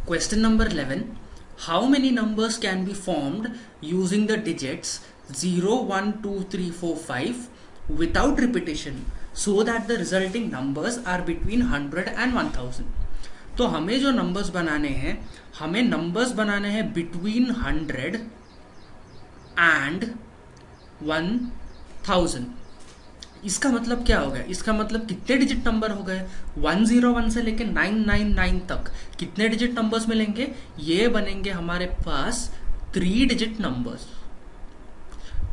Question number 11. How many numbers can be formed using the digits 0, 1, 2, 3, 4, 5 without repetition so that the resulting numbers are between 100 and 1000? तो हमें जो numbers बनाने हैं, हमें numbers बनाने हैं बिटवीन 100 एंड 1000. इसका मतलब क्या हो गया? इसका मतलब कितने डिजिट नंबर हो गए? 101 से लेके 999 तक कितने डिजिट नंबर्स मिलेंगे? ये बनेंगे हमारे पास 3 डिजिट नंबर्स.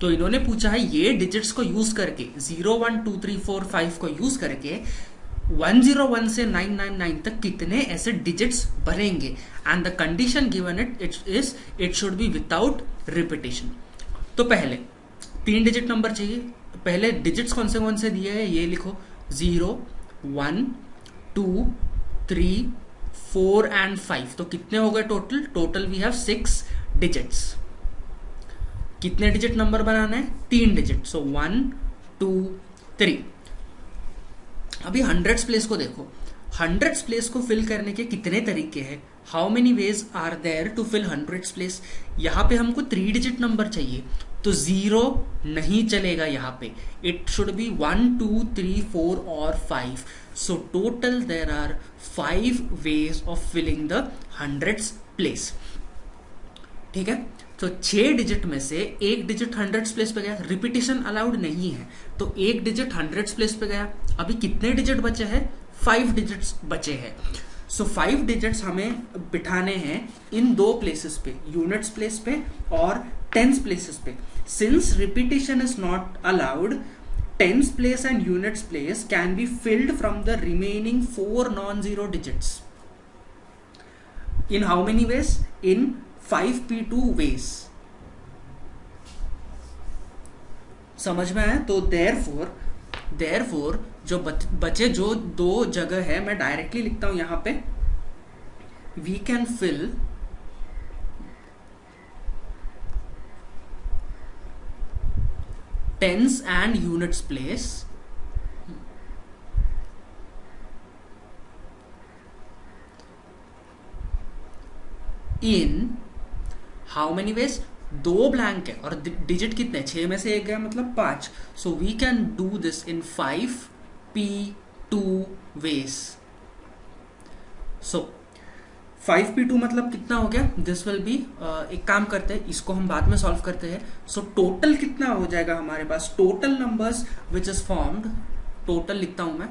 तो इन्होंने पूछा है ये डिजिट्स को यूज करके 0, 1, 2, 3, 4, 5 को यूज करके 101 से 999 तक कितने ऐसे डिजिट्स बनेंगे. And the condition given it should be without repetition. तो पहले 3 डिजिट नंबर चाहिए. पहले डिजिट्स कौन से दिए हैं ये लिखो. 0, 1, 2, 3, 4 एंड 5. तो कितने हो गए टोटल वी हैव 6 डिजिट्स. कितने डिजिट नंबर बनाना है? 3 डिजिट. सो 1, 2, 3. अभी हंड्रेड्स प्लेस को देखो. हंड्रेड्स प्लेस को फिल करने के कितने तरीके हैं? How many ways are there to fill hundreds place? यहाँ पे हमको 3 डिजिट नंबर चाहिए तो 0 नहीं चलेगा. यहाँ पे इट शुड बी 1, 2, 3, 4 और 5. So total there are 5 ways of filling the hundreds place. ठीक है. तो 6 डिजिट में से एक डिजिट हंड्रेड्स प्लेस पे गया. रिपीटेशन अलाउड नहीं है तो एक डिजिट हंड्रेड्स प्लेस पे गया. अभी कितने डिजिट बचे हैं? 5 डिजिट्स बचे हैं. सो 5 डिजिट्स हमें बिठाने हैं इन 2 प्लेसेस पे, यूनिट्स प्लेस पे और टेंस प्लेसेस पे. Since repetition is not allowed, tens place and units place can be filled from the remaining 4 non zero digits. In how many ways? In 5p2 ways. समझ में आया? तो देयरफॉर जो बचे जो 2 जगह है मैं डायरेक्टली लिखता हूं यहां पे. We can fill tens and units place in how many ways? 2 blank है और डिजिट कितने? 6 में से एक गया मतलब 5. So we can do this in 5p2 ways. So 5p2 मतलब कितना हो गया? दिस विल बी, एक काम करते हैं इसको हम बाद में सॉल्व करते हैं. सो टोटल कितना हो जाएगा हमारे पास? Total numbers which is formed, total लिखता हूं मैं.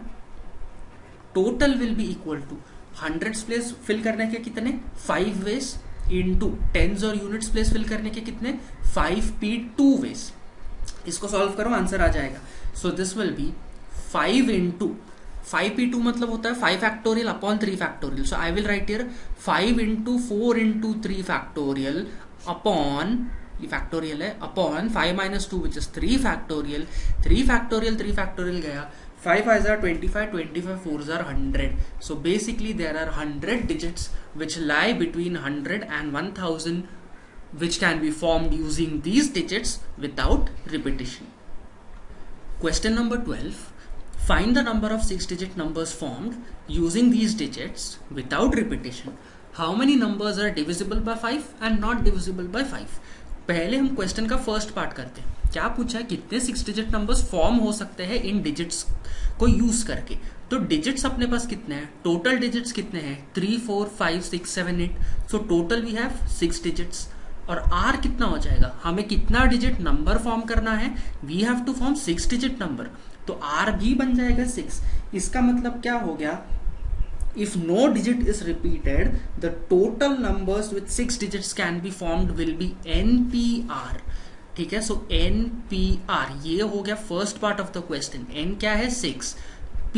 Total will be equal to hundreds place fill करने के कितने? 5 वेज इनटू टेंस और यूनिट्स प्लेस फिल करने के कितने? 5p2 veg. इसको सॉल्व करो आंसर आ जाएगा. सो this will B 5 into 5p2 मतलब होता है 5 factorial upon 3 factorial. So I will write here 5 into 4 into 3 factorial upon, ये फैक्टोरियल है, upon 5 minus 2 which is 3 factorial. 3 factorial गया. 5 5s are 25, 25 4s are 100. So basically there are 100 digits which lie between 100 and 1000 which can be formed using these digits without repetition. Question number 12. Find the number of 6-digit numbers formed using these digits without repetition. How many numbers are divisible by 5 and not divisible by 5? पहले हम question का first part करते हैं. क्या पूछा है? कितने 6 digit numbers form हो सकते हैं इन डिजिट्स को यूज करके. तो डिजिट्स अपने पास कितने हैं? टोटल डिजिट्स कितने हैं? 3, 4, 5, 6, 7, 8. So total we have 6 digits. और आर कितना हो जाएगा? हमें कितना डिजिट नंबर फॉर्म करना है? We have to form 6 digit number. तो आर भी बन जाएगा 6. इसका मतलब क्या हो गया? If no digit is repeated, the total numbers with 6 digits can be formed will be NPR. ठीक है. सो NPR ये हो गया first part of the question. N क्या है? 6. P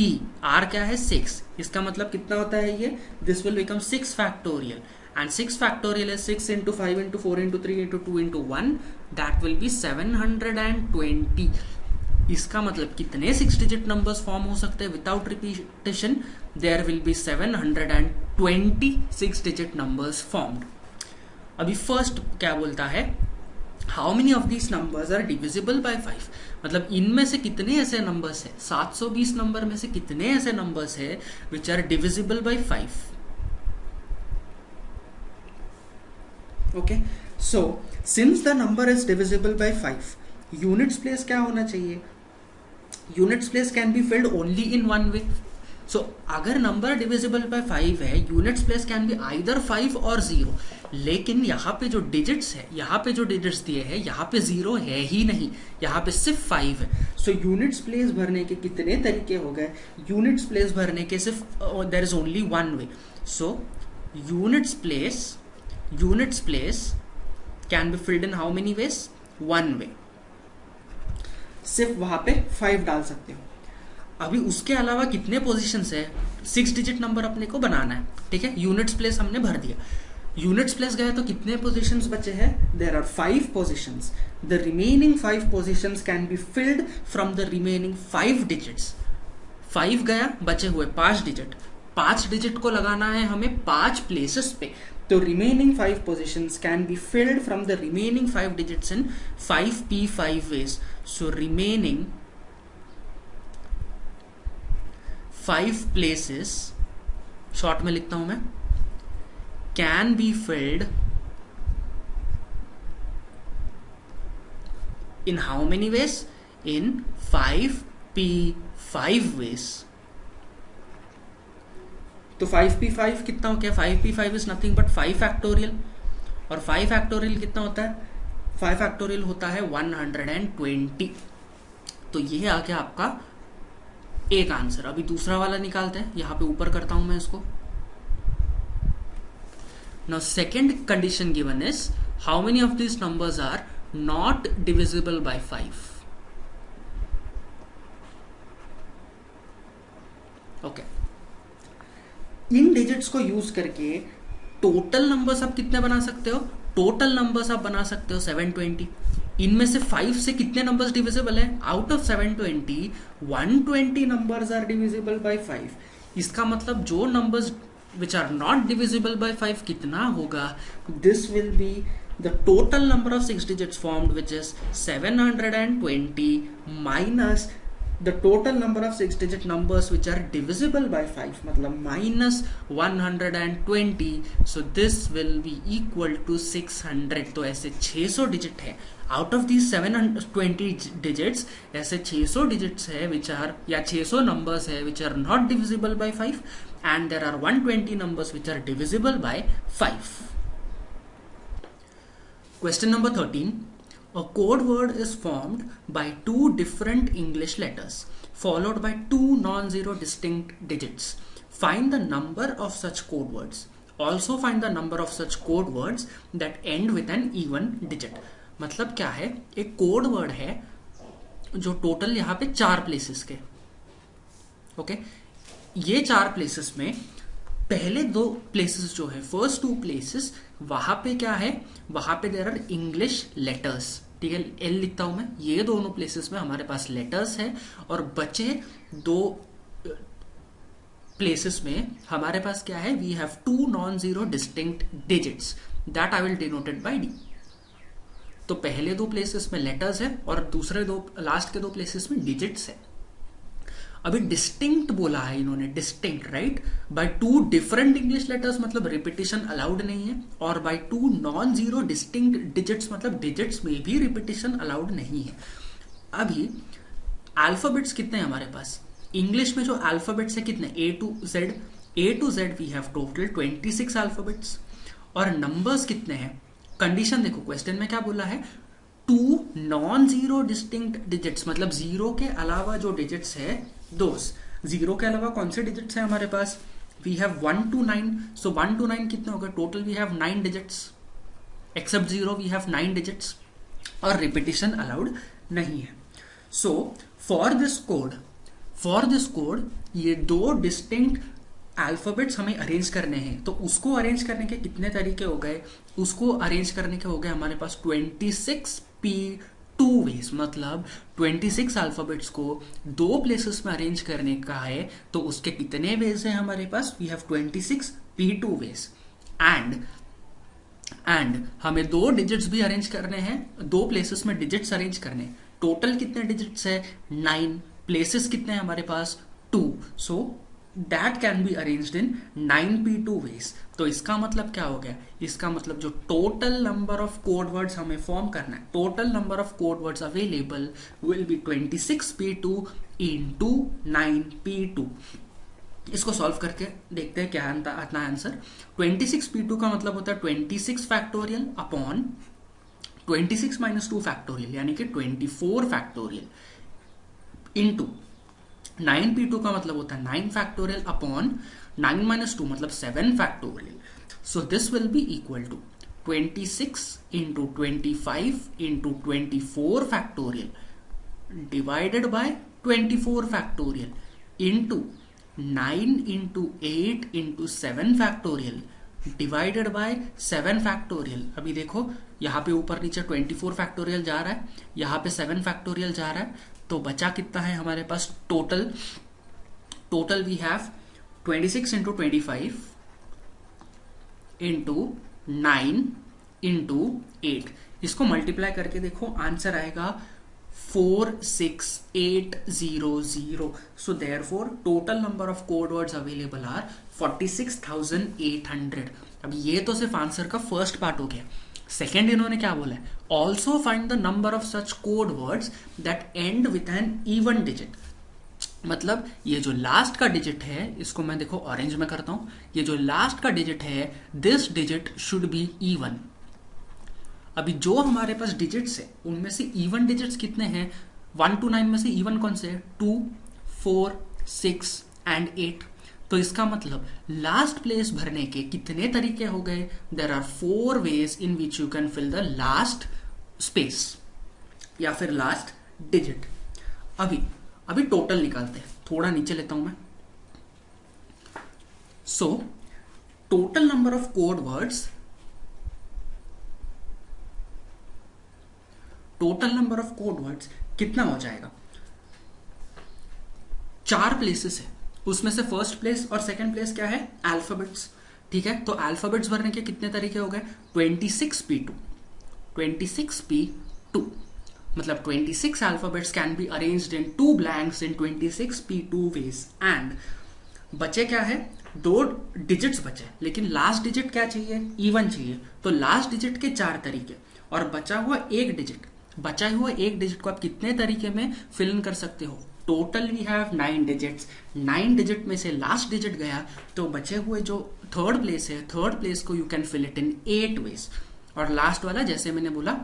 R क्या है? 6. इसका मतलब कितना होता है ये? This will become 6 factorial. And 6 factorial is 6 into 5 into 4 into 3 into 2 into 1. That will be 720. इसका मतलब कितने 6 डिजिट नंबर्स फॉर्म हो सकते हैं without repetition? There will be 720 digit numbers formed. अभी फर्स्ट क्या बोलता है? How many of these numbers are divisible by 5? मतलब इनमें से कितने ऐसे नंबर्स है? 720 नंबर में से कितने ऐसे नंबर्स है which are divisible by 5? Okay, so since the number is divisible by 5, units place क्या होना चाहिए? Units place can be filled only in one way. So अगर नंबर डिविजिबल बाय 5 है, units place can be either 5 और 0. लेकिन यहाँ पे जो डिजिट्स है, यहाँ पे जो डिजिट्स दिए हैं, यहाँ पे 0 है ही नहीं, यहाँ पे सिर्फ 5 है. सो यूनिट्स प्लेस भरने के कितने तरीके हो गए? यूनिट्स प्लेस भरने के सिर्फ there is only one way. So units place can be filled in how many ways? One way. सिर्फ वहां पे 5 डाल सकते हो. अभी उसके अलावा कितने पोजीशंस है? 6 डिजिट नंबर अपने को बनाना है, ठीक है. यूनिट्स प्लेस हमने भर दिया. यूनिट्स प्लेस गए तो कितने पोजीशंस बचे हैं? There are 5 positions. The remaining 5 positions can be filled from the remaining 5 digits. 5 गया, बचे हुए 5 डिजिट. 5 डिजिट को लगाना है हमें 5 प्लेसेस पे. तो remaining 5 positions can be filled from the remaining 5 digits in 5p5 ways. So remaining 5 places, short में लिखता हूं मैं, can be filled in how many ways? In 5p5 ways. तो 5p5 कितना हो गया? 5p5 is nothing but 5 factorial. और 5 factorial कितना होता है? 5 फैक्टोरियल होता है 120. तो ये आ गया आपका एक आंसर. अभी दूसरा वाला निकालते हैं. यहां पे ऊपर करता हूं मैं इसको. Now second condition given is how many of these numbers are not divisible by 5. Okay, इन डिजिट्स को यूज करके टोटल नंबर्स आप कितने बना सकते हो? टोटल नंबर्स आप बना सकते हो 720. इनमें से 5 से कितने नंबर्स डिविजिबल है? Out of 720, 120 numbers are divisible by 5. इसका मतलब जो numbers which are not divisible by 5 कितना होगा? This will be the total number of 6 digits formed which is 720 minus the total number of 6 digit numbers which are divisible by 5, मतलब minus 120. so this will be equal to 600. तो ऐसे 600 digit है. Out of these 720 digits ऐसे 600 digits है which are, या 600 numbers है which are not divisible by 5 and there are 120 numbers which are divisible by 5. Question number 13. A code word is formed by 2 different English letters followed by 2 non-zero distinct digits. Find the number of such code words. Also find the number of such code words that end with an even digit. मतलब क्या है? एक code word है जो total यहाँ पे 4 places के. Okay, ये 4 प्लेसेस में पहले 2 प्लेसेस जो है, फर्स्ट 2 प्लेसेस, वहां पे क्या है? वहां पे देयर आर इंग्लिश लेटर्स. ठीक है, एल लिखता हूं मैं. ये दोनों प्लेसेस में हमारे पास लेटर्स है और बचे 2 प्लेसेस में हमारे पास क्या है? We have 2 non zero distinct digits that I will denoted by D. तो पहले 2 प्लेसेस में लेटर्स है और दूसरे 2 लास्ट के 2 प्लेसेस में डिजिट्स है. अभी डिस्टिंक्ट बोला है इन्होंने, distinct, right? By 2 different English letters मतलब रिपीटिशन अलाउड नहीं है, और by 2 non zero distinct digits मतलब डिजिट्स में भी रिपीटिशन अलाउड नहीं है. अभी अल्फाबेट्स कितने हैं हमारे पास? इंग्लिश में जो अल्फाबेट्स है कितने? A to Z we have total 26 alphabets. और नंबर्स कितने हैं? कंडीशन देखो, क्वेश्चन में क्या बोला है? 2 नॉन जीरो डिस्टिंक्ट डिजिट्स मतलब जीरो के अलावा जो डिजिट्स है, दोस जीरो के अलावा कौन से डिजिट्स हैं हमारे पास? We have 1 to 9. So 1 to 9 कितने हो गए? Total we have 9 digits. Except zero we have 9 digits और रिपीटिशन अलाउड नहीं है. सो फॉर दिस कोड ये 2 डिस्टिंक्ट अल्फाबेट्स हमें अरेंज करने हैं. तो उसको अरेंज करने के कितने तरीके हो गए? उसको अरेंज करने के हो गए हमारे पास 26p2 वेज. मतलब 26 अल्फाबेट्स को 2 प्लेसेस में अरेंज करने का है. तो उसके कितने वेज हैं हमारे पास? We have 26p2 ways. And हमें 2 डिजिट्स भी अरेंज करने हैं, 2 प्लेसेस में डिजिट्स अरेंज करने. टोटल कितने डिजिट्स है? 9. प्लेसेस कितने हैं हमारे पास? 2. So that can be arranged in 9p2 ways. तो इसका मतलब क्या हो गया, इसका मतलब जो total number of code words हमें फॉर्म करना है, total number of code words available will be 26p2 into 9p2। इसको सॉल्व करके देखते हैं क्या आता है आंसर। 26p2 का मतलब होता है 26 फैक्टोरियल अपॉन 26 माइनस 2 फैक्टोरियल यानी कि 24 फैक्टोरियल इंटू 9p2 का मतलब होता है 9 फैक्टोरियल अपॉन 9 माइनस 2 मतलब 7 factorial. So this will be equal to 26 into 25 into 24 factorial divided by 24 factorial into 9 into 8 into 7 factorial divided by 7 factorial. अभी देखो यहाँ पे ऊपर नीचे 24 फैक्टोरियल जा रहा है, यहाँ पे 7 फैक्टोरियल जा रहा है, तो बचा कितना है हमारे पास total we have 26 into 25 into 9 into 8। इसको मल्टीप्लाई करके देखो आंसर आएगा 46800। So therefore total number of code words available are 46,800। अब ये तो सिर्फ आंसर का फर्स्ट पार्ट हो गया। सेकेंड इन्होंने क्या बोला है, also find the number of such code words that and with an even digit. मतलब ये जो लास्ट का डिजिट है, इसको मैं देखो ऑरेंज में करता हूं, ये जो लास्ट का डिजिट है this digit should be even. अभी जो हमारे पास डिजिट्स है उनमें से इवन डिजिट्स कितने हैं, 1 to 9 में से इवन कौन से है, 2, 4, 6 एंड 8। तो इसका मतलब लास्ट प्लेस भरने के कितने तरीके हो गए, there are 4 ways in which you can fill the last space या फिर लास्ट डिजिट। अभी टोटल निकालते हैं, थोड़ा नीचे लेता हूं मैं। So total number of code words, total number of code words कितना हो जाएगा, 4 प्लेसेस है, उसमें से फर्स्ट प्लेस और सेकंड प्लेस क्या है, अल्फाबेट्स। ठीक है, तो अल्फाबेट्स भरने के कितने तरीके हो गए, 26p2 मतलब 26 alphabets can be arranged in 2 blanks in 26p2 ways. And बचे क्या है, 2 डिजिट्स बचे, लेकिन लास्ट डिजिट क्या चाहिए, इवन चाहिए। तो लास्ट डिजिट के 4 तरीके और बचा हुआ एक डिजिट को आप कितने तरीके में फिल इन कर सकते हो। Total we have 9 digits, 9 digit में से लास्ट डिजिट गया तो बचे हुए जो थर्ड प्लेस है, थर्ड प्लेस को you can fill it in 8 ways. और लास्ट वाला जैसे मैंने बोला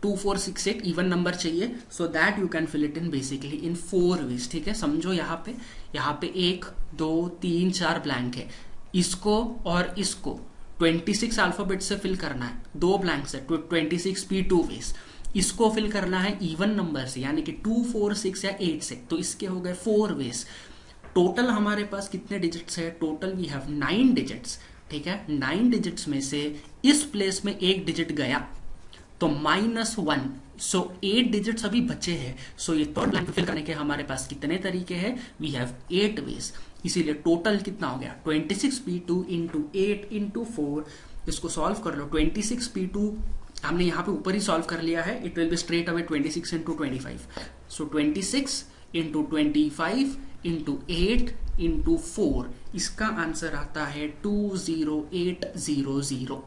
2, 4, 6, 8 इवन नंबर चाहिए, so that you can fill it in basically in 4 ways. ठीक है, समझो यहाँ पे 1, 2, 3, 4 ब्लैंक है, इसको और इसको 26 अल्फाबेट से फिल करना है, 2 ब्लैंक है 26p2 वेज। इसको फिल करना है इवन नंबर से यानी कि 2, 4, 6 या 8 से, तो इसके हो गए 4 वेज। टोटल हमारे पास कितने डिजिट्स है, टोटल वी हैव 9 डिजिट्स। ठीक है, 9 डिजिट्स में से इस प्लेस में एक डिजिट गया तो -1, सो 8 डिजिट्स अभी बचे हैं। सो ये थर्ड ब्लैंक फिल करने के हमारे पास कितने तरीके हैं, वी हैव 8 वेज। इसीलिए टोटल कितना हो गया, 26p2 इंटू 8 इंटू 4। इसको सॉल्व कर लो, 26p2 हमने यहाँ पे ऊपर ही सॉल्व कर लिया है, it will be straight away 26 into 25। So 26 into 25 into 8 into 4, इसका आंसर आता है 20800।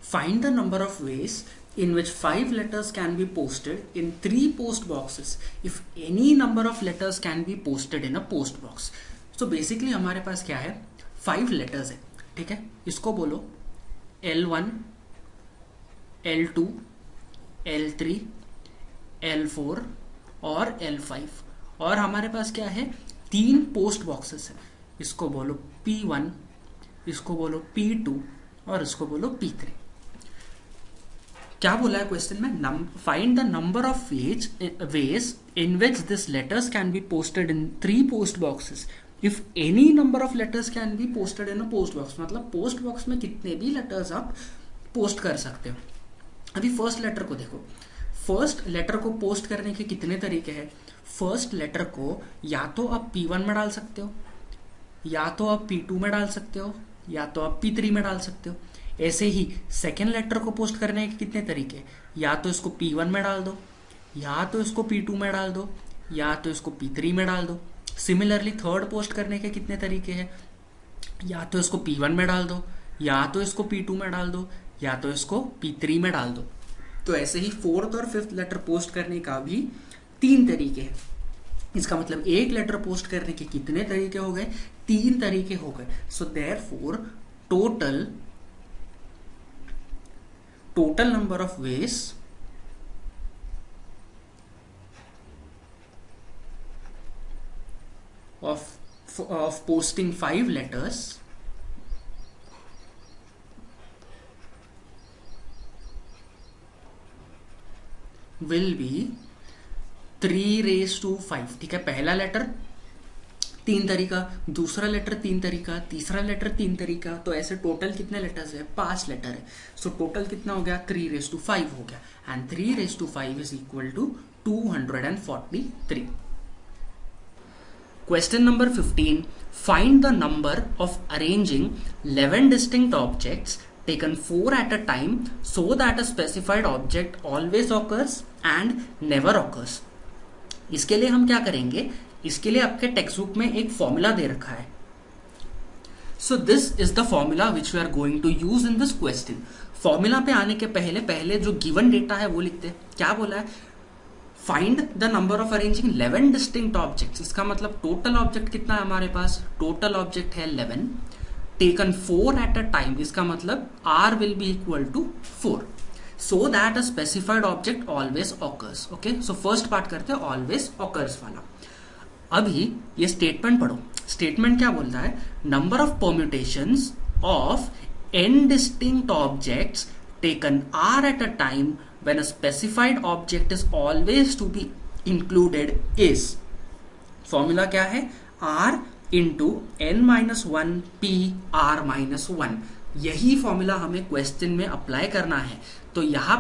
Find the number of ways in which 5 letters can be posted in 3 post boxes if any number of letters can be posted in a post box। So basically हमारे पास क्या है, 5 letters है। ठीक है, इसको बोलो L1, L2, L3, L4 और L5। और हमारे पास क्या है, 3 पोस्ट बॉक्सेस है, इसको बोलो P1, इसको बोलो P2 और इसको बोलो P3। क्या बोला है क्वेश्चन में, find the number of ways in which this letters can be posted in 3 post boxes if any number of letters can be posted in a post box. मतलब पोस्ट बॉक्स में कितने भी letters आप post कर सकते हो। अभी first letter को देखो, फर्स्ट लेटर को पोस्ट करने के कितने तरीके हैं। फर्स्ट लेटर को या तो आप P1 में डाल सकते हो, या तो आप P2 में डाल सकते हो, या तो आप P3 में डाल सकते हो। ऐसे ही सेकेंड लेटर को पोस्ट करने के कितने तरीके, या तो इसको P1 में डाल दो, या तो इसको P2 में डाल दो, या तो इसको P3 में डाल दो। सिमिलरली थर्ड पोस्ट करने के कितने तरीके हैं, या तो इसको P1 में डाल दो, या तो इसको P2 में डाल दो, या तो इसको P3 में डाल दो। तो ऐसे ही फोर्थ और फिफ्थ लेटर पोस्ट करने का भी 3 तरीके हैं। इसका मतलब एक लेटर पोस्ट करने के कितने तरीके हो गए, 3 तरीके हो गए। सो therefore total number of ways of posting 5 letters will be 3/5। ठीक है, पहला लेटर 3 तरीका, दूसरा लेटर 3 तरीका, तीसरा लेटर 3 तरीका। तो ऐसे टोटल कितने लेटर्स है, 5 लेटर है। सो टोटल कितना हो गया, 3/5 हो गया। And 3/5 is equal to 243। Question number 15. Find the number of arranging 11 distinct objects taken 4 at a time so that a specified object always occurs and never occurs. इसके लिए हम क्या करेंगे, इसके लिए आपके टेक्स्ट बुक में एक फॉर्मूला दे रखा है। So this is the formula which we are going to use in this question. Formula पे आने के पहले जो गिवन डेटा है वो लिखते हैं। क्या बोला है, find the number of arranging 11 distinct objects. इसका मतलब टोटल ऑब्जेक्ट कितना है हमारे पास, टोटल ऑब्जेक्ट है 11, टेकन 4 एट अ टाइम। इसका मतलब R will be equal to 4 so that a specified object always occurs. Okay, so first part करते हैं ऑलवेज ऑकर्स वाला। अभी ये स्टेटमेंट पढ़ो। स्टेटमेंट क्या बोलता है, number of permutations of n distinct objects taken R at a time when a specified object is always to be included is। Formula क्या है, R into n-1 P R-1। यही फॉर्मूला हमें question में apply करना है। तो यहाँ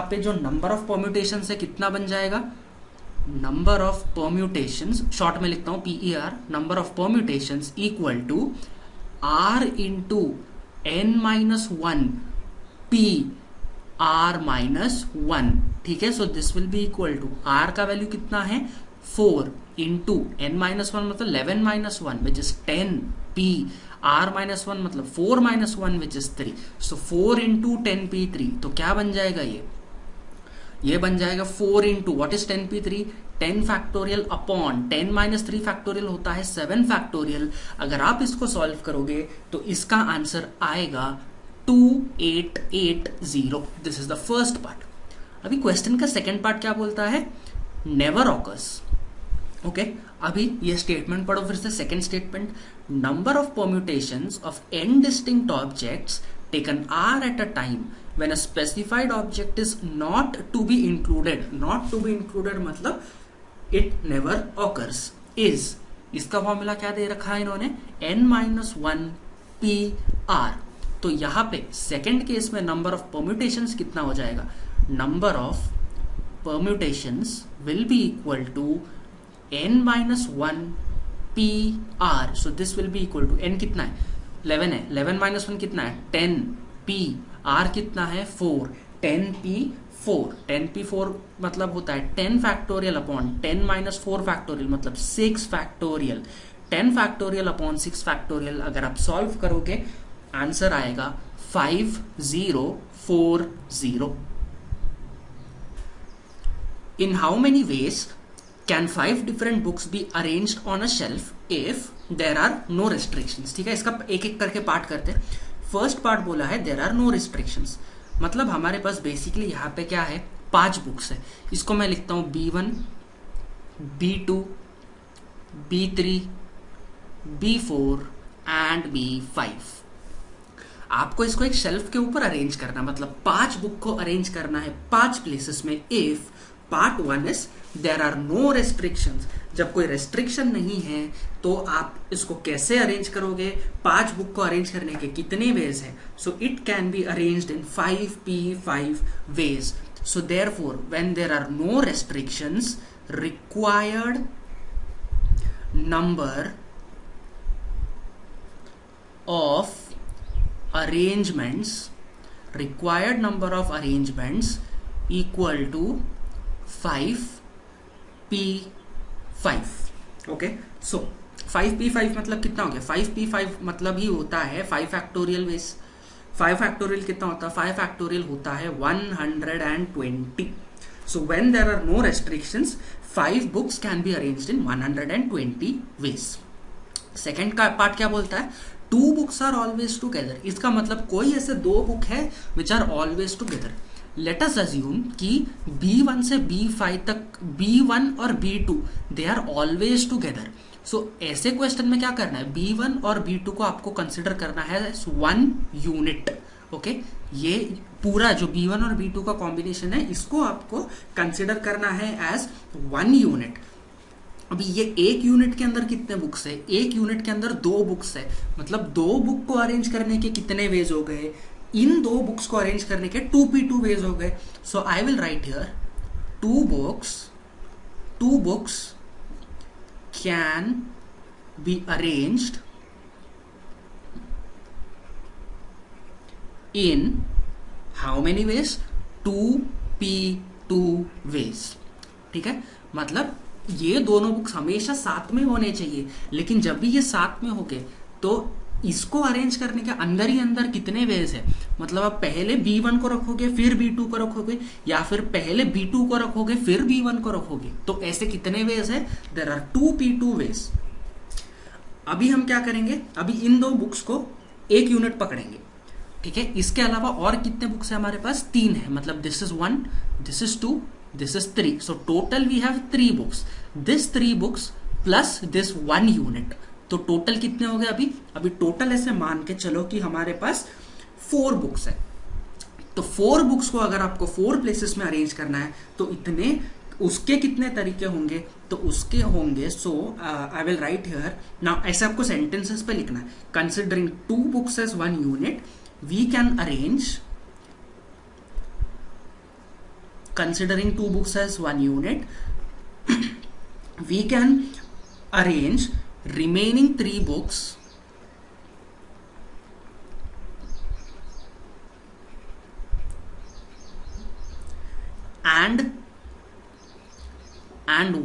पे जो नंबर ऑफ परम्यूटेशंस है कितना बन जाएगा, नंबर ऑफ परम्यूटेशंस, शॉर्ट में लिखता हूं PER, number of permutations equal to R into n-1 P R-1। ठीक है, so this will be equal to, R का वैल्यू कितना है 4 इंटू n-1 मतलब 11-1 विच इज 10 P R-1 मतलब 4-1 which is 3। So 4 into 10P3, तो क्या बन जाएगा ये बन जाएगा 4 into what is 10P3, 10 factorial upon 10-3 factorial होता है 7 फैक्टोरियल। अगर आप इसको सॉल्व करोगे तो इसका आंसर आएगा 2880। This is the first part. अभी क्वेश्चन का सेकेंड पार्ट क्या बोलता है, नेवर ऑकर्स। ओके, अभी ये स्टेटमेंट पढ़ो फिर से। Second statement, number of permutations of n distinct objects taken R at a time when a specified object is not to be included। not to be included मतलब it never occurs is। इसका formula क्या दे रखा है इन्होंने, n-1 P R। तो यहां पे second case में नंबर ऑफ परम्यूटेशंस कितना हो जाएगा, number of permutations will be equal to n-1 P R। So this will be equal to, n कितना है 11 है, 11-1 कितना है 10 P R कितना है 4, 10P4। 10P4 मतलब होता है 10 फैक्टोरियल अपॉन 10-4 फैक्टोरियल मतलब 6 फैक्टोरियल। 10 फैक्टोरियल अपॉन 6 फैक्टोरियल अगर आप सॉल्व करोगे आंसर आएगा 5040। In how many ways can 5 different books be arranged on a shelf if there are no restrictions। ठीक है, इसका एक एक करके पार्ट करते हैं। फर्स्ट पार्ट बोला है there are no restrictions, मतलब हमारे पास बेसिकली यहाँ पे क्या है, 5 बुक्स है। इसको मैं लिखता हूँ B1, B2, B3, B4 and B5। आपको इसको एक शेल्फ के ऊपर अरेंज करना, मतलब 5 बुक को अरेंज करना है 5 प्लेसेस में। If part 1 is there are no restrictions, जब कोई रेस्ट्रिक्शन नहीं है तो आप इसको कैसे अरेंज करोगे, 5 बुक को अरेंज करने के कितने वेज है, so it can be arranged in 5P5 ways. So therefore when there are no restrictions required number of arrangements, required number of arrangements equal to 5 5 okay. So 5p5 मतलब कितना हो गया? 5p5 मतलब ही होता है 5 फैक्टोरियल वेज। 5 फैक्टोरियल कितना होता है? 5 फैक्टोरियल होता है 120। So when there are no restrictions 5 books can be arranged in 120 ways. Second का पार्ट क्या बोलता है? 2 बुक्स आर ऑलवेज टुगेदर। इसका मतलब कोई ऐसे 2 बुक है which are always together. Let us assume कि B1 से B5 तक B1 और B2 they are always together. So ऐसे क्वेश्चन में क्या करना है? B1 और B2 को आपको कंसिडर करना है एज 1 यूनिट। ओके, ये पूरा जो B1 और B2 का कॉम्बिनेशन है इसको आपको कंसिडर करना है एज 1 यूनिट। अभी ये एक यूनिट के अंदर कितने बुक्स है? एक यूनिट के अंदर 2 बुक्स है, मतलब 2 बुक को अरेंज करने के कितने वेज हो गए? इन 2 बुक्स को अरेंज करने के 2p2 वेज हो गए। So I will write here 2 books can be arranged in how many ways? 2p2 ways. ठीक है, मतलब ये दोनों बुक्स हमेशा साथ में होने चाहिए, लेकिन जब भी ये साथ में होंगे तो इसको अरेंज करने के अंदर ही अंदर कितने वेज है? मतलब आप पहले B1 को रखोगे फिर B2 को रखोगे, या फिर पहले B2 को रखोगे फिर B1 को रखोगे, तो ऐसे कितने वेज है? There are 2p2 ways. अभी हम क्या करेंगे? अभी इन 2 बुक्स को 1 यूनिट पकड़ेंगे। ठीक है, इसके अलावा और कितने बुक्स है हमारे पास? 3 है, मतलब this is 1, this is 2, this is 3. So total we have 3 books. This 3 books plus this 1 unit. तो टोटल कितने हो गए? अभी टोटल ऐसे मान के चलो कि हमारे पास 4 बुक्स है। तो 4 बुक्स को अगर आपको 4 प्लेसेस में अरेंज करना है तो इतने उसके कितने तरीके होंगे? तो उसके होंगे, so I will write here now. ऐसे आपको सेंटेंसेस पे लिखना है। Considering 2 books as 1 unit we can arrange, considering 2 books as 1 unit, we can arrange remaining 3 books and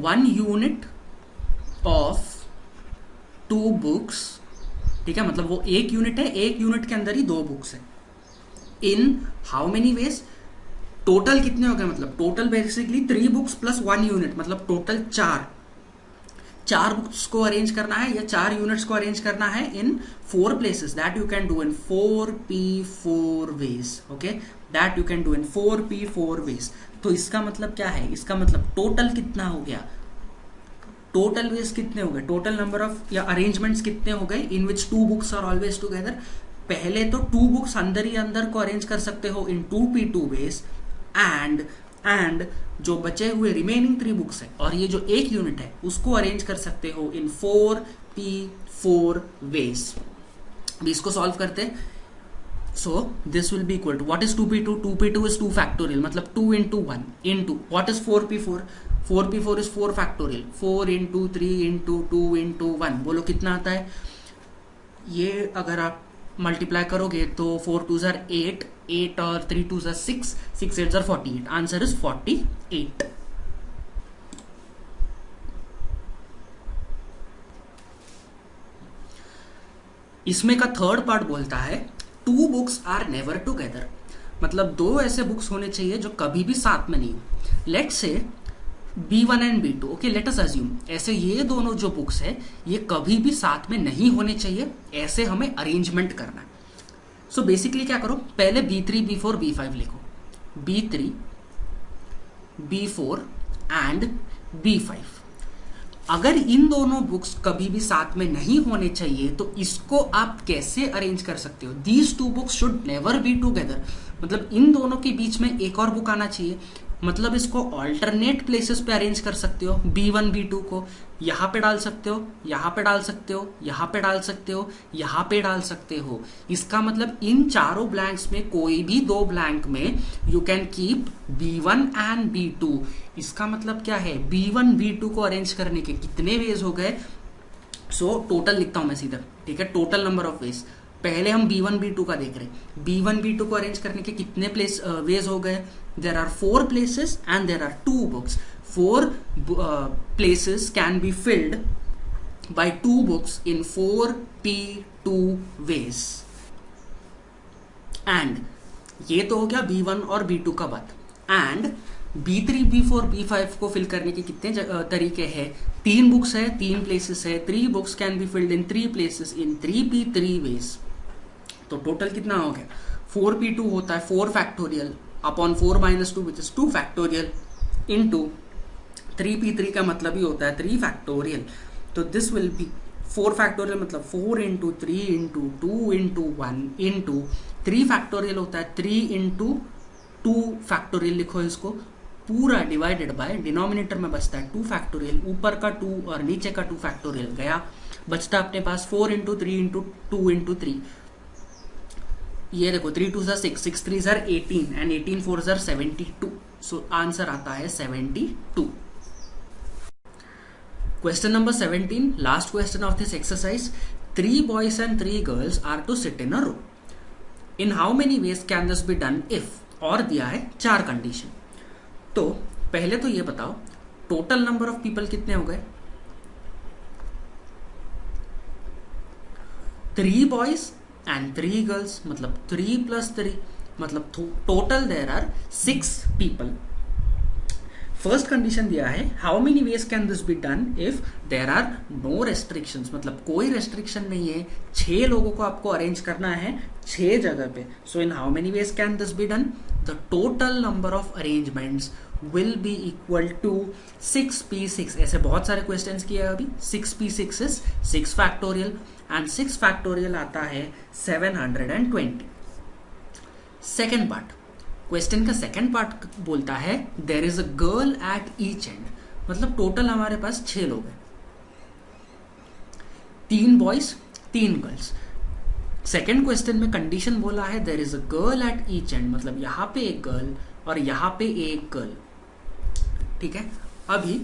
1 unit of 2 books। ठीक है, मतलब वो 1 यूनिट है, 1 यूनिट के अंदर ही 2 बुक्स है। In how many ways? Total कितने हो गए? मतलब total basically 3 books plus 1 unit, मतलब टोटल 4 बुक्स को अरेंज करना है या 4 यूनिट्स को अरेंज करना है in 4 places. That you can do in 4p4 ways. Okay, that you can do in 4p4 ways. तो इसका मतलब क्या है? इसका मतलब टोटल कितना हो गया? टोटल वेज कितने हो गए? टोटल नंबर ऑफ या अरेंजमेंट्स कितने हो गए इन विच 2 बुक्स आर ऑलवेज टुगेदर? पहले तो 2 बुक्स अंदर ही अंदर को अरेंज कर सकते हो इन 2p2 वेज, एंड जो बचे हुए रिमेनिंग 3 बुक्स है और ये जो 1 यूनिट है उसको अरेंज कर सकते हो इन 4p4 वेज। अभी इसको सॉल्व करते हैं। So this will be equal to what is 2p2? 2p2 is 2 factorial, मतलब 2 into 1 into what is 4p4? 4p4 is 4 factorial, 4 into 3 into 2 into 1। बोलो कितना आता है? ये अगर आप मल्टीप्लाई करोगे तो 4 2s are 8, 8 और 3 2s are 6, 6 8s are 48। Answer is 48। इसमें का थर्ड पार्ट बोलता है 2 बुक्स आर नेवर टुगेदर, मतलब 2 ऐसे बुक्स होने चाहिए जो कभी भी साथ में नहीं हो। Let's say B1 and B2, okay, late us assume ऐसे ये दोनों जो बुक्स है ये कभी भी साथ में नहीं होने चाहिए, ऐसे हमें अरेंजमेंट करना है। सो बेसिकली क्या करो? पहले B3 B4 B5 लिखो, B3 B4 एंड B5। अगर इन दोनों बुक्स कभी भी साथ में नहीं होने चाहिए तो इसको आप कैसे अरेंज कर सकते हो? These 2 books should never be together, मतलब इन दोनों के बीच में एक और बुक आना चाहिए। मतलब इसको ऑल्टरनेट प्लेसेस पे अरेंज कर सकते हो। B1 B2 को यहाँ पे डाल सकते हो, यहाँ पे डाल सकते हो, यहाँ पे डाल सकते हो, यहाँ पे डाल सकते हो। इसका मतलब इन चारों ब्लैंक्स में कोई भी 2 ब्लैंक में you can keep B1 and B2। इसका मतलब क्या है? B1 B2 को अरेंज करने के कितने वेज हो गए? सो टोटल लिखता हूं मैं सीधा, ठीक है, टोटल नंबर ऑफ वेज। पहले हम B1 B2 का देख रहे हैं। B1 B2 को अरेंज करने के कितने वेज हो गए? There are 4 places and there are 2 books. 4 places can be filled by 2 books in 4p2 ways. And ये तो हो गया B1 और B2 का बात. एंड B3, B4, B5 को फिल करने के कितने तरीके हैं? 3 बुक्स है, 3 प्लेसेस है. 3 books can be filled in 3 places in 3p3 ways. तो टोटल कितना हो गया? 4p2 होता है 4 factorial upon 4 minus 2 which is 2 factorial into 3p3 का मतलब ही होता है 3 फैक्टोरियल. तो दिस विल बी 4 फैक्टोरियल मतलब 4 into 3 into 2 into 1 into 3 factorial होता है 3 इंटू 2 फैक्टोरियल. लिखो इसको पूरा डिवाइडेड बाय डिनोमिनेटर में बचता है 2 फैक्टोरियल. ऊपर का 2 और नीचे का 2 फैक्टोरियल गया, बचता अपने पास 4 इंटू 3 इंटू 2 इंटू 3. ये देखो 3 2 6, 6 3 18 एंड 18 4 72. सो आंसर आता है 72. Question number 17, last question of this exercise. 3 boys and 3 girls are to sit in a row. In how many ways can this be done if? और दिया है 4 condition. तो पहले तो ये बताओ टोटल नंबर ऑफ पीपल कितने हो गए? 3 boys and 3 girls मतलब 3 plus 3 मतलब total there are 6 people. First condition दिया है how many ways can this be done if there are no restrictions मतलब कोई रेस्ट्रिक्शन नहीं है. 6 लोगों को आपको अरेंज करना है 6 जगह पे. So in how many ways can this be done? The total number of arrangements will be equal to 6p6. ऐसे बहुत सारे क्वेश्चंस किए अभी. 6p6 is 6 factorial and 6 factorial आता है 720. सेकेंड पार्ट, क्वेश्चन का सेकेंड पार्ट बोलता है there is a girl at each end. मतलब टोटल हमारे पास 6 लोग हैं, 3 बॉयज 3 गर्ल्स. सेकेंड क्वेश्चन में कंडीशन बोला है there is a girl at each end मतलब यहां पे एक गर्ल और यहां पे एक गर्ल. ठीक है, अभी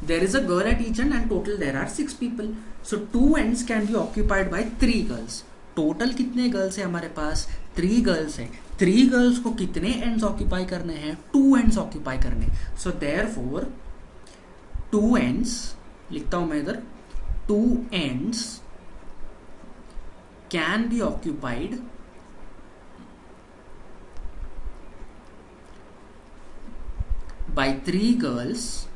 there is a girl at each end total there are 6 people. So 2 ends can be occupied by 3 girls. Total कितने गर्ल्स है हमारे पास? 3 गर्ल्स है. 3 गर्ल्स को कितने एंड्स ऑक्यूपाई करने हैं? 2 एंड्स ऑक्यूपाई करने. सो देयरफॉर 2 एंड्स लिखता हूं मैं इधर, 2 ends can be occupied by 3 girls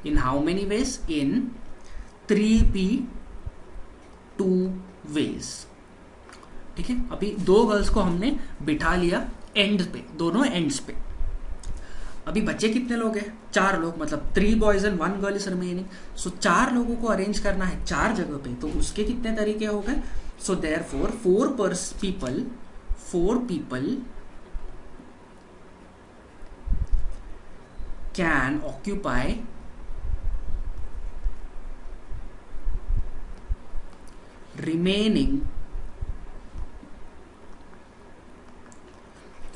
in how many ways? In 3p2 ways. ठीक है, अभी 2 गर्ल्स को हमने बिठा लिया एंड पे, दोनों एंड्स पे. अभी बच्चे कितने लोग हैं? 4 लोग मतलब 3 boys and 1 girl is remaining. So 4 लोगों को अरेंज करना है 4 जगह पे. तो उसके कितने तरीके हो गए? So therefore 4 people can occupy remaining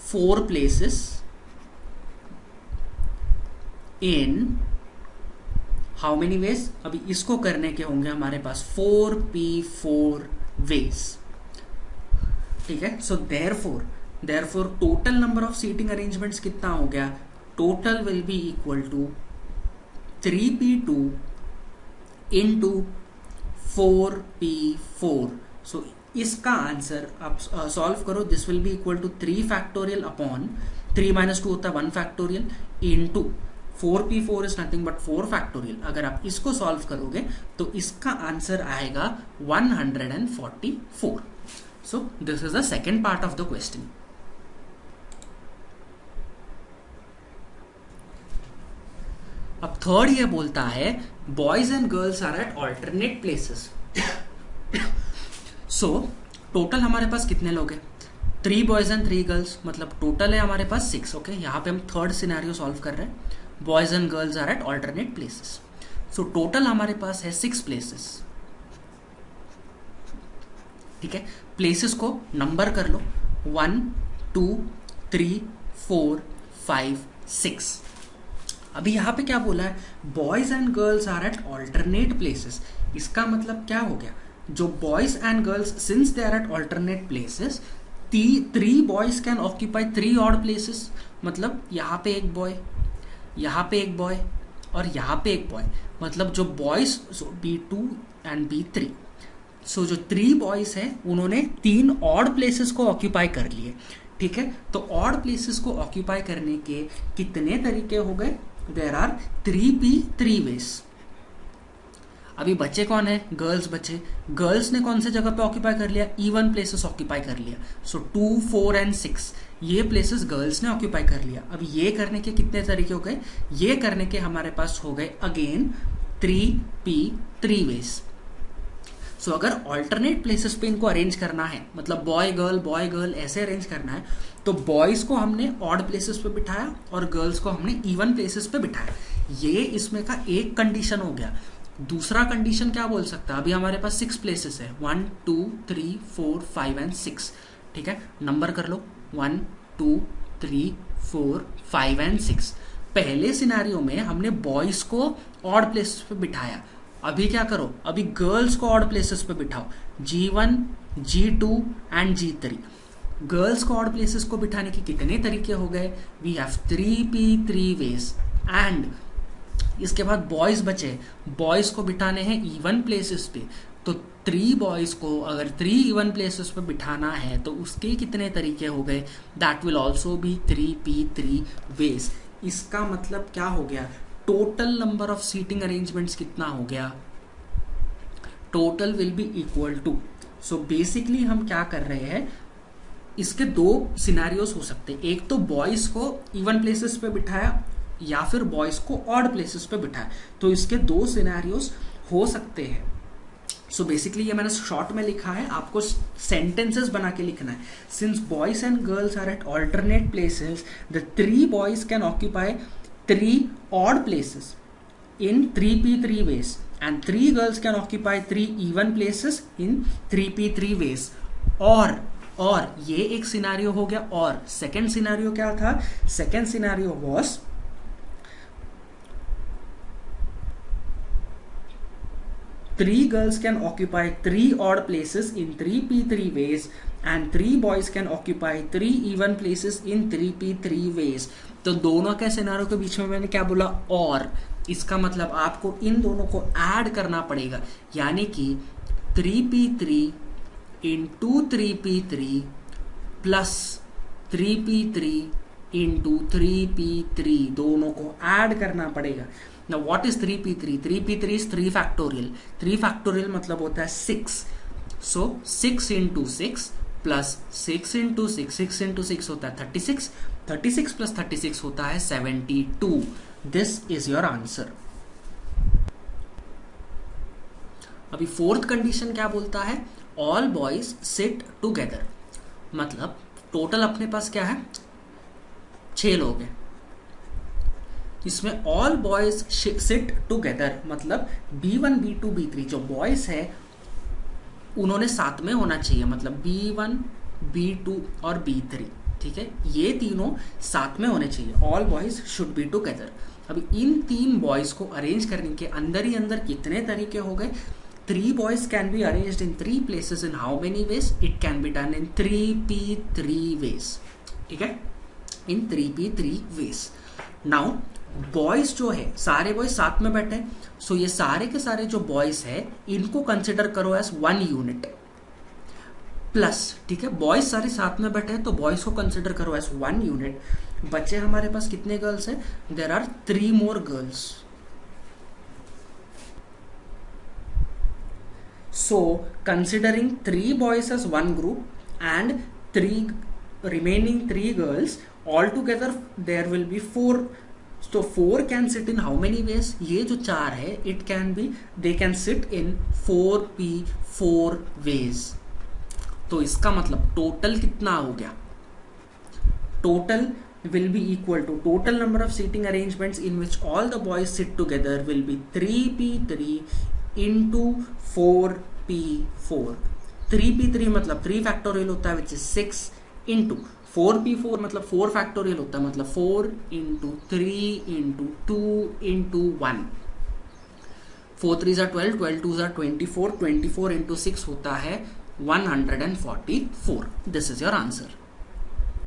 4 places in how many ways? अभी इसको करने के होंगे हमारे पास 4p4 ways. ठीक है, so therefore total number of seating arrangements कितना हो गया? Total will be equal to 3p2 into 4p4. So इसका आंसर आप सॉल्व करो. This will be equal to 3 factorial upon 3 minus 2 होता है 1 factorial into 4p4 is nothing but 4 factorial. अगर आप इसको सॉल्व करोगे तो इसका आंसर आएगा 144. So this is the second part of the question. अब थर्ड ये बोलता है boys and girls are at alternate places. So total हमारे पास कितने लोग हैं? 3 बॉयज एंड 3 गर्ल्स मतलब टोटल है हमारे पास 6. ओके, यहाँ पे हम थर्ड सिनेरियो सॉल्व कर रहे हैं. Boys and girls are at alternate places. So total हमारे पास है 6 प्लेसेस. ठीक है, प्लेसेस को नंबर कर लो 1 2 3 4 5 6. अभी यहां पे क्या बोला है? Boys and girls are at alternate places. इसका मतलब क्या हो गया? जो boys and girls since they are at alternate places 3 boys can occupy 3 odd places, मतलब यहाँ पे एक बॉय, यहाँ पे एक बॉय और यहाँ पे एक बॉय, मतलब जो बॉयज B2 एंड B3, सो जो 3 बॉयज हैं उन्होंने 3 ऑड प्लेसेस को ऑक्यूपाई कर लिए। ठीक है, तो ऑड प्लेसेस को ऑक्यूपाई करने के कितने तरीके हो गए? There are 3p3 ways. अभी बच्चे कौन है? गर्ल्स बचे। गर्ल्स ने कौन से जगह पे ऑक्यूपाई कर लिया? इवन प्लेसेस ऑक्यूपाई कर लिया। सो 2, 4 एंड 6 ये प्लेसेस गर्ल्स ने ऑक्यूपाई कर लिया। अब ये करने के कितने तरीके हो गए? ये करने के हमारे पास हो गए अगेन 3p3 वेज। सो अगर ऑल्टरनेट प्लेसेस पे इनको अरेंज करना है, मतलब बॉय गर्ल ऐसे अरेंज करना है, तो बॉयज को हमने ऑड प्लेसेस पे बिठाया और गर्ल्स को हमने इवन प्लेसेस पे बिठाया। ये इसमें का एक कंडीशन हो गया। दूसरा कंडीशन क्या बोल सकता है? अभी हमारे पास 6 प्लेसेस है, 1, 2, 3, 4, 5 एंड 6। ठीक है, नंबर कर लो 1, 2, 3, 4, 5 एंड 6। पहले सिनेरियो में हमने बॉयज को ऑड प्लेसेस पे बिठाया। अभी क्या करो? अभी गर्ल्स को ऑड प्लेसेस पे बिठाओ, G1, G2 and G3। Girls को ऑड प्लेसेस को बिठाने के कितने तरीके हो गए? We have 3p3 veg. And इसके बाद बॉयज बचे, बॉयज को बिठाने हैं इवन प्लेसेस पे, तो 3 बॉयज को अगर 3 इवन प्लेसेस पे बिठाना है तो उसके कितने तरीके हो गए? That will also be 3p3 ways. इसका मतलब क्या हो गया? Total number of seating arrangements कितना हो गया? Total will be equal to, so basically हम क्या कर रहे हैं, इसके 2 सिनेरियोस हो सकते हैं। एक तो बॉयज को इवन प्लेसेस पे बिठाया या फिर बॉयज को ऑड प्लेसेस पे बिठाया, तो इसके 2 सिनेरियोस हो सकते हैं। सो बेसिकली ये मैंने शॉर्ट में लिखा है, आपको सेंटेंसेस बना के लिखना है। Since boys and girls are at alternate places, the 3 boys can occupy 3 odd places in 3p3 ways and 3 girls can occupy 3 even places in 3p3 ways। और ये एक सिनेरियो हो गया। और सेकेंड सिनेरियो क्या था? Second scenario was 3 girls can occupy 3 odd places in 3p3 ways and 3 boys can occupy 3 even places in 3p3 ways। तो दोनों के सिनारियों के बीच में मैंने क्या बोला? और इसका मतलब आपको इन दोनों को ऐड करना पड़ेगा, यानी कि 3p3 into 3p3 plus 3p3 into 3p3, दोनों को ऐड करना पड़ेगा। Now what is 3p3? 3p3 is 3 factorial। 3 factorial मतलब होता है 6। So 6 into 6 plus 6 into 6, 6 into 6 होता है 36, 36 plus 36 होता है 72। This is your answer। अभी फोर्थ कंडीशन क्या बोलता है? All boys sit together, मतलब टोटल अपने पास क्या है? 6 लोग हैं। इसमें ऑल बॉयज सिट टुगेदर, मतलब B1, B2, B3 जो बॉयज है उन्होंने साथ में होना चाहिए, मतलब B1, B2 और B3। ठीक है, ये तीनों साथ में होने चाहिए। All boys should be together. अभी इन 3 बॉयज को अरेंज करने के अंदर ही अंदर कितने तरीके हो गए? 3 boys can be arranged in 3 places in how many ways? It can be done in 3p3 ways। ठीक है, in 3p3 ways। Now boys जो है, सारे बॉयज साथ में बैठे, सो ये सारे के सारे जो बॉयज है इनको कंसिडर करो एज 1 यूनिट प्लस। ठीक है, बॉयज सारे साथ में बैठे हैं तो बॉयज को कंसिडर करो एज 1 यूनिट। बच्चे हमारे पास कितने गर्ल्स है? There are 3 more girls. So considering 3 boys as 1 group and 3 remaining 3 girls, all together there will be 4। तो 4 can sit in how many ways? ये जो 4 है it can be, they can sit in 4p4 ways. तो इसका मतलब total कितना हो गया? Total will be equal to total number of seating arrangements in which all the boys sit together will be 3p3 into 4p4। 3p3 मतलब 3 factorial होता है which is 6 into 4p4 मतलब 4 फैक्टोरियल होता है, मतलब 4 इंटू 3 इंटू 2 इंटू 1। 4 3 12, 12 2 24, 24 इंटू 6 होता है 144. This is your answer.